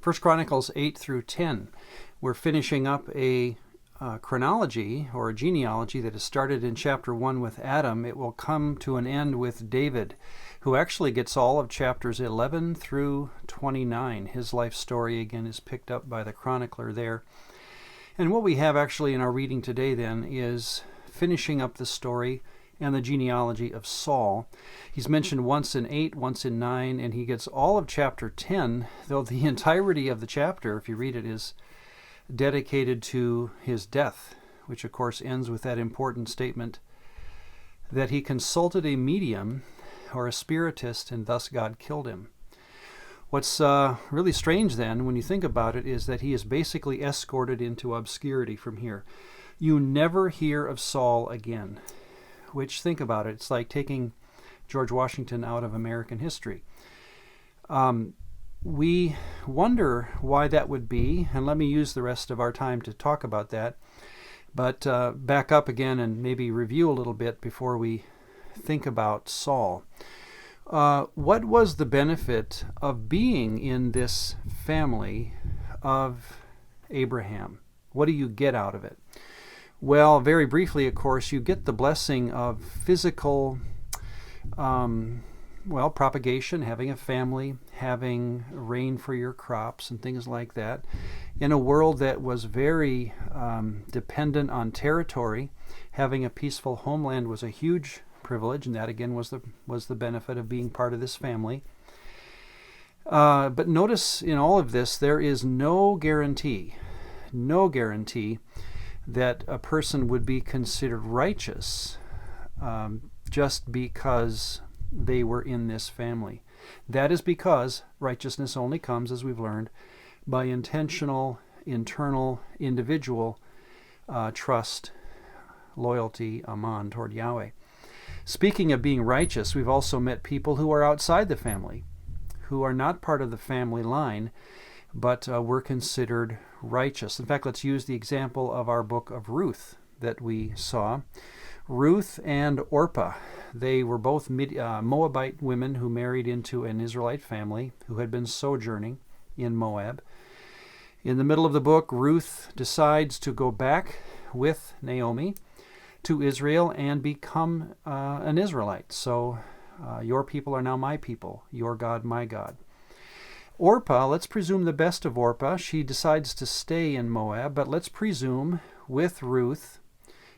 1 Chronicles 8 through 10. We're finishing up a chronology or a genealogy that is started in chapter 1 with Adam. It will come to an end with David, who actually gets all of chapters 11 through 29. His life story, again, is picked up by the chronicler there. And what we have actually in our reading today, then, is finishing up the story and the genealogy of Saul. He's mentioned once in 8, once in 9, and he gets all of chapter 10, though the entirety of the chapter, if you read it, is dedicated to his death, which of course ends with that important statement that he consulted a medium or a spiritist, and thus God killed him. What's really strange then, when you think about it, is that he is basically escorted into obscurity from here. You never hear of Saul again, which, think about it, it's like taking George Washington out of American history. We wonder why that would be, and let me use the rest of our time to talk about that. But back up again and maybe review a little bit before we think about Saul. What was the benefit of being in this family of Abraham? What do you get out of it? Well, very briefly, of course, you get the blessing of physical propagation, having a family, having rain for your crops and things like that. In a world that was very dependent on territory, having a peaceful homeland was a huge privilege, and that again was the benefit of being part of this family. But notice in all of this, there is no guarantee that a person would be considered righteous just because they were in this family. That is because righteousness only comes, as we've learned, by intentional, internal, individual trust, loyalty, aman, toward Yahweh. Speaking of being righteous, we've also met people who are outside the family, who are not part of the family line, but were considered righteous. In fact, let's use the example of our book of Ruth that we saw. Ruth and Orpah, they were both Moabite women who married into an Israelite family who had been sojourning in Moab. In the middle of the book, Ruth decides to go back with Naomi to Israel and become an Israelite. So your people are now my people, your God, my God. Orpah, let's presume the best of Orpah. She decides to stay in Moab, but let's presume with Ruth,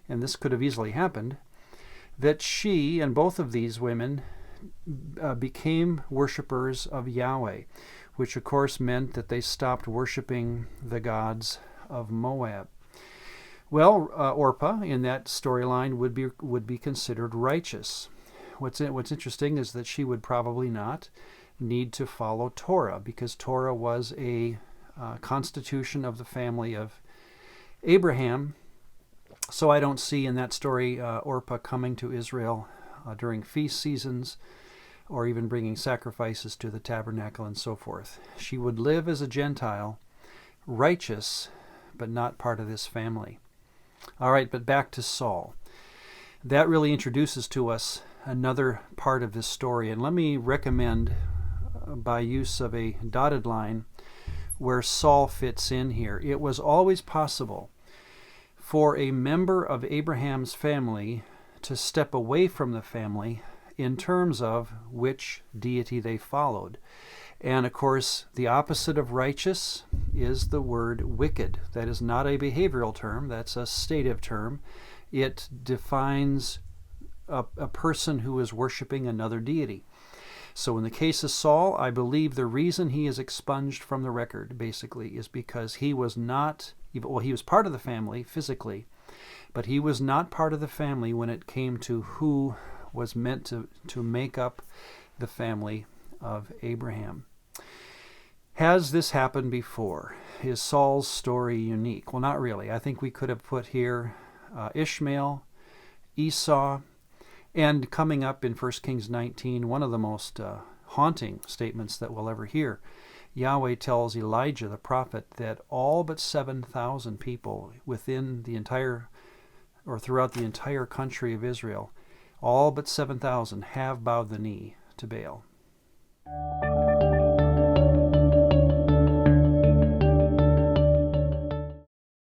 and this could have easily happened, that she and both of these women became worshipers of Yahweh, which of course meant that they stopped worshiping the gods of Moab. Well, Orpah in that storyline would be considered righteous. What's interesting is that she would probably not need to follow Torah, because Torah was a constitution of the family of Abraham. So I don't see in that story Orpah coming to Israel during feast seasons or even bringing sacrifices to the tabernacle and so forth. She would live as a Gentile, righteous, but not part of this family. All right, but back to Saul. That really introduces to us another part of this story. And let me recommend, by use of a dotted line, where Saul fits in here. It was always possible for a member of Abraham's family to step away from the family in terms of which deity they followed. And of course, the opposite of righteous is the word wicked. That is not a behavioral term, that's a stative term. It defines a person who is worshiping another deity. So in the case of Saul, I believe the reason he is expunged from the record, basically, is because he was not, well, he was part of the family physically, but he was not part of the family when it came to who was meant to make up the family of Abraham. Has this happened before? Is Saul's story unique? Well, not really. I think we could have put here Ishmael, Esau, and coming up in 1 Kings 19, one of the most haunting statements that we'll ever hear. Yahweh tells Elijah the prophet that all but 7,000 people within the entire, or throughout the entire country of Israel, all but 7,000 have bowed the knee to Baal.